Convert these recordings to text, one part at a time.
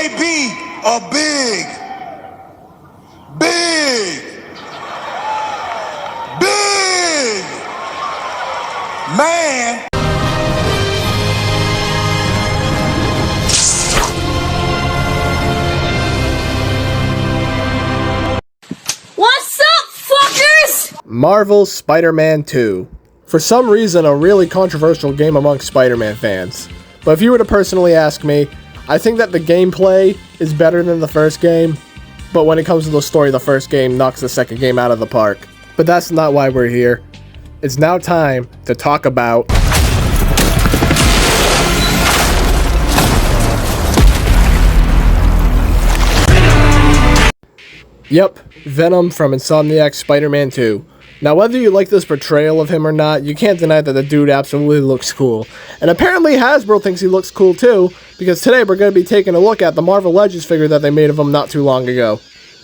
may be a big man. What's up, fuckers? Marvel's Spider-Man 2. For some reason, a really controversial game among Spider-Man fans. But if you were to personally ask me, I think that the gameplay is better than the first game, but when it comes to the story, the first game knocks the second game out of the park. But that's not why we're here. It's now time to talk about Yep, Venom from Insomniac's Spider-Man 2. Now, whether you like this portrayal of him or not, you can't deny that the dude absolutely looks cool. And apparently Hasbro thinks he looks cool too, because today we're going to be taking a look at the Marvel Legends figure that they made of him not too long ago.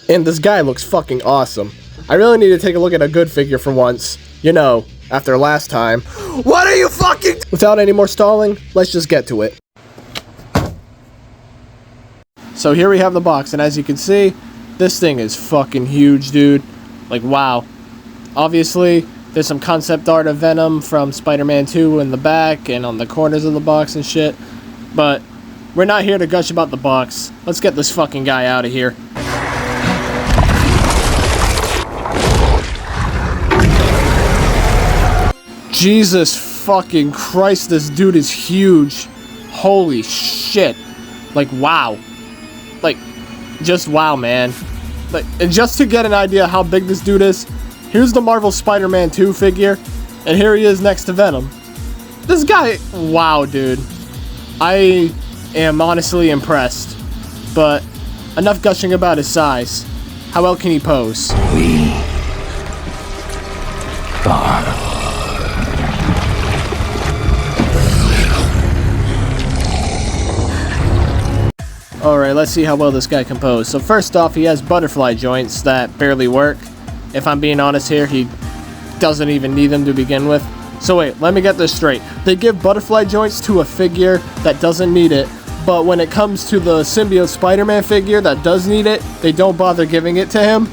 And this guy looks fucking awesome. I really need to take a look at a good figure for once. You know, after last time. What are you fucking... Without any more stalling, let's just get to it. So here we have the box, and as you can see, this thing is fucking huge, dude. Like, wow. Obviously, there's some concept art of Venom from Spider-Man 2 in the back and on the corners of the box and shit. But we're not here to gush about the box. Let's get this fucking guy out of here. Jesus fucking Christ, this dude is huge. Holy shit. Like, wow. Like, just wow, man. Like, and just to get an idea how big this dude is, here's the Marvel Spider-Man 2 figure, and here he is next to Venom. This guy, wow, dude. I am honestly impressed. But enough gushing about his size. How well can he pose? We are. Alright, let's see how well this guy can pose. So first off, he has butterfly joints that barely work. If I'm being honest here, he doesn't even need them to begin with. So wait, let me get this straight. They give butterfly joints to a figure that doesn't need it, but when it comes to the symbiote Spider-Man figure that does need it, they don't bother giving it to him.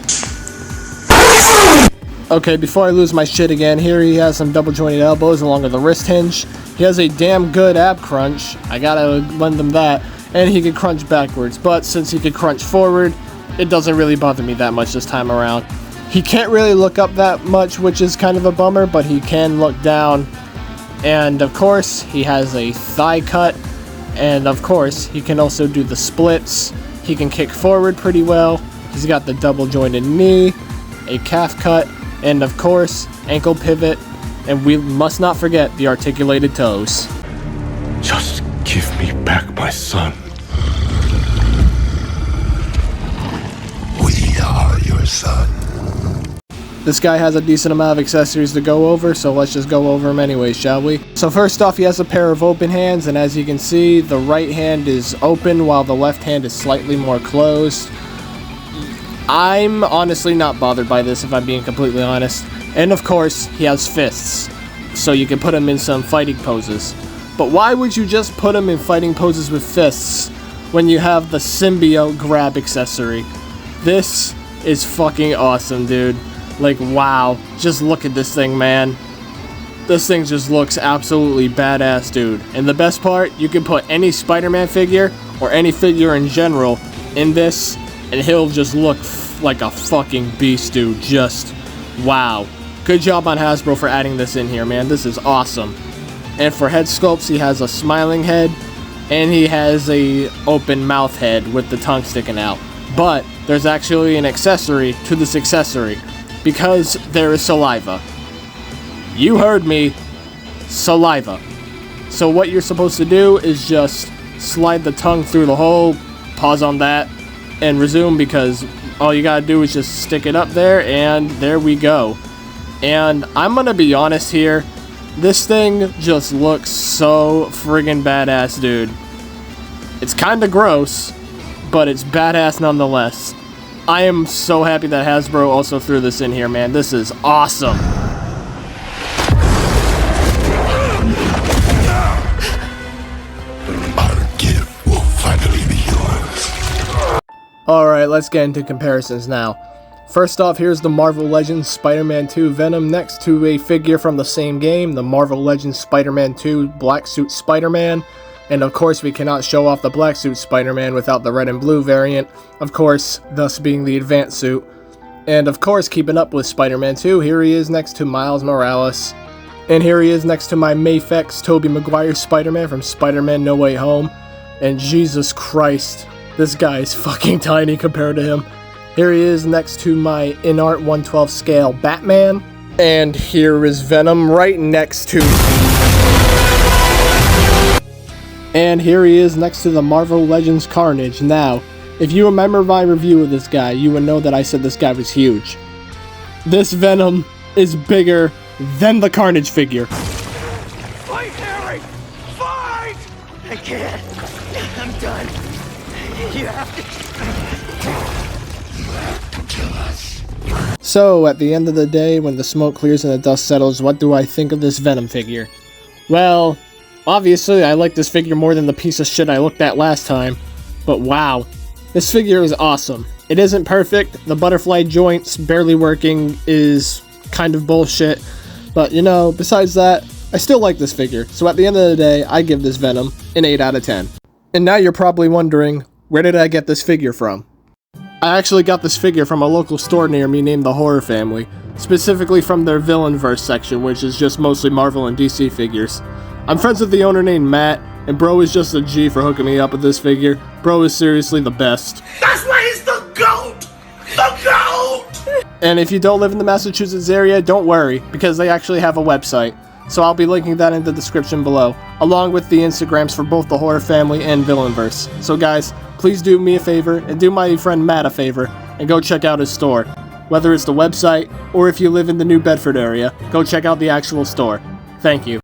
Okay, before I lose my shit again, here he has some double jointed elbows along with a wrist hinge. He has a damn good ab crunch. I gotta lend him that. And he can crunch backwards, but since he can crunch forward, it doesn't really bother me that much this time around. He can't really look up that much, which is kind of a bummer, but he can look down. And of course, he has a thigh cut, and of course, he can also do the splits. He can kick forward pretty well. He's got the double jointed knee, a calf cut, and of course, ankle pivot, and we must not forget the articulated toes. Just give me back my son. We are your son. This guy has a decent amount of accessories to go over, so let's just go over them anyway, shall we? So first off, he has a pair of open hands, and as you can see, the right hand is open while the left hand is slightly more closed. I'm honestly not bothered by this, if I'm being completely honest. And of course, he has fists, so you can put him in some fighting poses. But why would you just put him in fighting poses with fists when you have the symbiote grab accessory? This is fucking awesome, dude. Like, wow. Just look at this thing, man. This thing just looks absolutely badass, dude. And the best part, you can put any Spider-Man figure, or any figure in general, in this, and he'll just look like a fucking beast, dude. Just, wow. Good job on Hasbro for adding this in here, man. This is awesome. And for head sculpts, he has a smiling head, and he has a open mouth head with the tongue sticking out. But there's actually an accessory to this accessory, because there is saliva. You heard me, saliva. So what you're supposed to do is just slide the tongue through the hole, pause on that, and resume, because all you gotta do is just stick it up there, and there we go. And I'm gonna be honest here, this thing just looks so friggin' badass, dude. It's kinda gross, but it's badass nonetheless. I am so happy that Hasbro also threw this in here, man. This is awesome. Our gift will finally be yours. Alright, let's get into comparisons now. First off, here's the Marvel Legends Spider-Man 2 Venom next to a figure from the same game, the Marvel Legends Spider-Man 2 Black Suit Spider-Man. And of course, we cannot show off the Black Suit Spider-Man without the red and blue variant, of course, thus being the advanced suit. And of course, keeping up with Spider-Man 2, here he is next to Miles Morales. And here he is next to my Mafex Tobey Maguire Spider-Man from Spider-Man No Way Home. And Jesus Christ, this guy is fucking tiny compared to him. Here he is next to my InArt 112 scale Batman. And here is Venom right next to... And here he is next to the Marvel Legends Carnage. Now, if you remember my review of this guy, you would know that I said this guy was huge. This Venom is bigger than the Carnage figure. Fight, Harry! Fight! I can't. I'm done. You have to kill us. So, at the end of the day, when the smoke clears and the dust settles, what do I think of this Venom figure? Well, obviously I like this figure more than the piece of shit I looked at last time. But wow, this figure is awesome. It isn't perfect, the butterfly joints barely working is kind of bullshit. But you know, besides that, I still like this figure. So at the end of the day, I give this Venom an 8 out of 10. And now you're probably wondering, where did I get this figure from? I actually got this figure from a local store near me named the Horror Family, specifically from their Villainverse section, which is just mostly Marvel and DC figures. I'm friends with the owner named Matt, and bro is just a G for hooking me up with this figure. Bro is seriously the best. That's why he's the GOAT! The GOAT! And if you don't live in the Massachusetts area, don't worry, because they actually have a website. So I'll be linking that in the description below, along with the Instagrams for both the Horror Family and Villainverse. So guys, please do me a favor, and do my friend Matt a favor, and go check out his store. Whether it's the website, or if you live in the New Bedford area, go check out the actual store. Thank you.